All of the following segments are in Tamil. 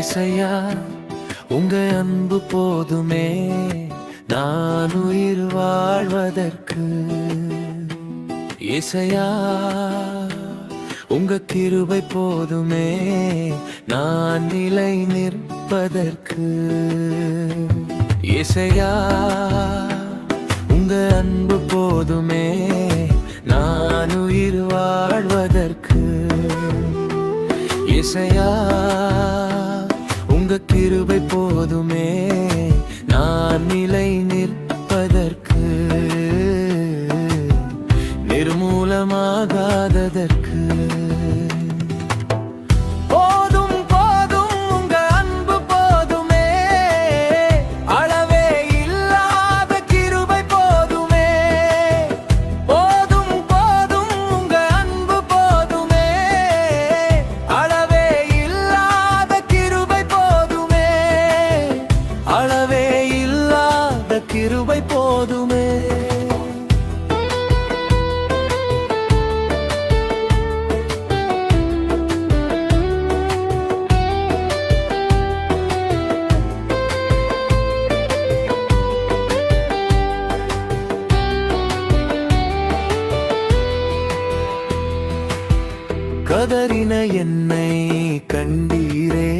இசையா உங்க அன்பு போதுமே நான் உயிர் வாழ்வதற்கு. இசையா உங்க கிருபை போதுமே நான் நிலை நிற்பதற்கு. இசையா உங்க அன்பு போதுமே நான் உயிர் வாழ்வதற்கு. இசையா உங்க கிருபை போதுமே நான் நிலை நிற்பதற்கு, நிர்மூலமாகாததற்கு. போதும் போதும் உங்க அன்பு போதுமே, அளவே இல்லாத கிருபை போதுமே. போதும் போதும் உங்க அன்பு போதுமே, அளவே இல்லாத கிருபை போதுமே. அளவே இல்லாத கிருபை போதுமே. கதறின என்னை கண்டீரே,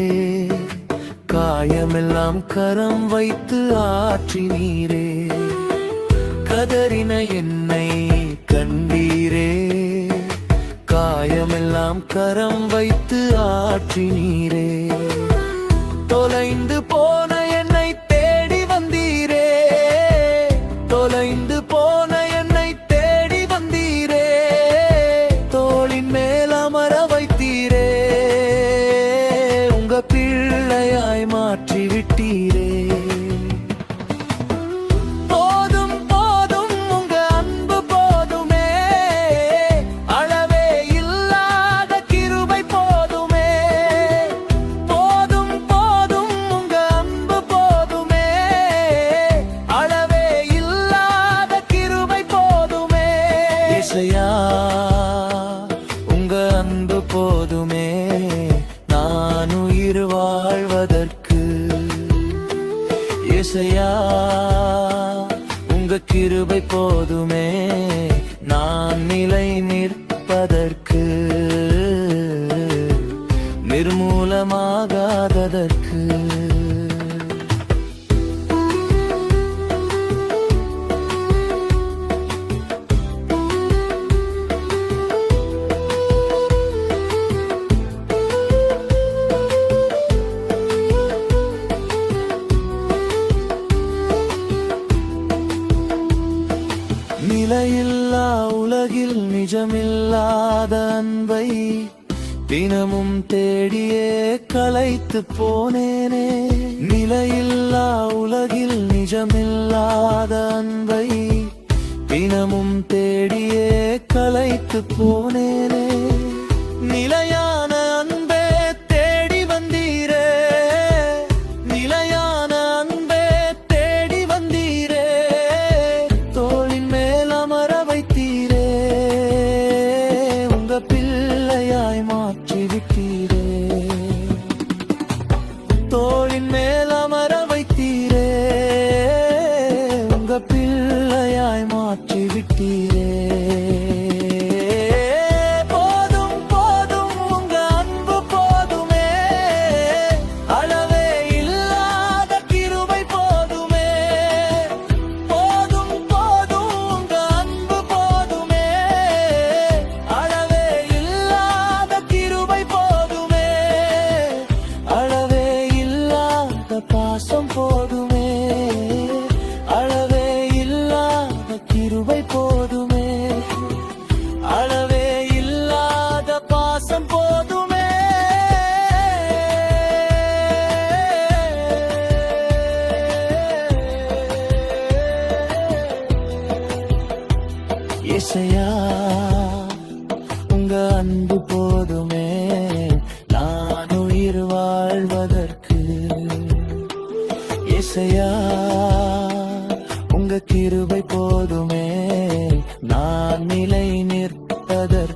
காயமெல்லாம் கரம் வைத்து ஆற்றினீரே. கதறின என்னை கண்டீரே, காயமெல்லாம் கரம் வைத்து ஆற்றினீரே. தொலைந்து போன என்னை தேடி வந்தீரே, தொலைந்து போன என்னை தேடி வந்தீரே. தோளின் மேல் அமர வைத்தீரே, உங்க பிள்ளையாய் மாற்றி விட்டீரே. போதும் போதும் உங்க அன்பு போதுமே, அளவே இல்லாத கிருபை போதுமே. போதும் போதும் உங்க அன்பு போதுமே, அளவே இல்லாத கிருபை போதுமே. இசையா உங்க அன்பு போதுமே நான் உயிர் வாழ்வதற்கு. இசையா உங்க கிருபை போதுமே நான் நிலை நிற்பதற்கு, நிர்மூலமாகாததற்கு. நிலையில்லா உலகில் நிஜமில்லாத அன்பை தினமும் தேடியே களைத்து போனேனே. நிலையில்லா உலகில் நிஜமில்லாத அன்பை தினமும் தேடியே களைத்து போனேனே. நிலையான அன்பே தேடி வந்தீரே, நிலையான அன்பே தேடி வந்தீரே. தோளின் மேல் அமர வைத்தீரே, உங்க பிள்ளையாய் மாற்றி விட்டீரே. தோளின் மேல் அமர வைத்தீரே, உங்க பிள்ளையாய் மாற்றி விட்டீரே. பாசம் போதுமே, அளவே இல்லாத கிருபை போதுமே. அளவே இல்லாத பாசம் போதுமே. இசையா உங்க அன்பு போதுமே நான் உயிர் வாழ்வதற்கு. இசையா உங்க கிருபை போதுமே நான் நிலை நிற்பதற்கு.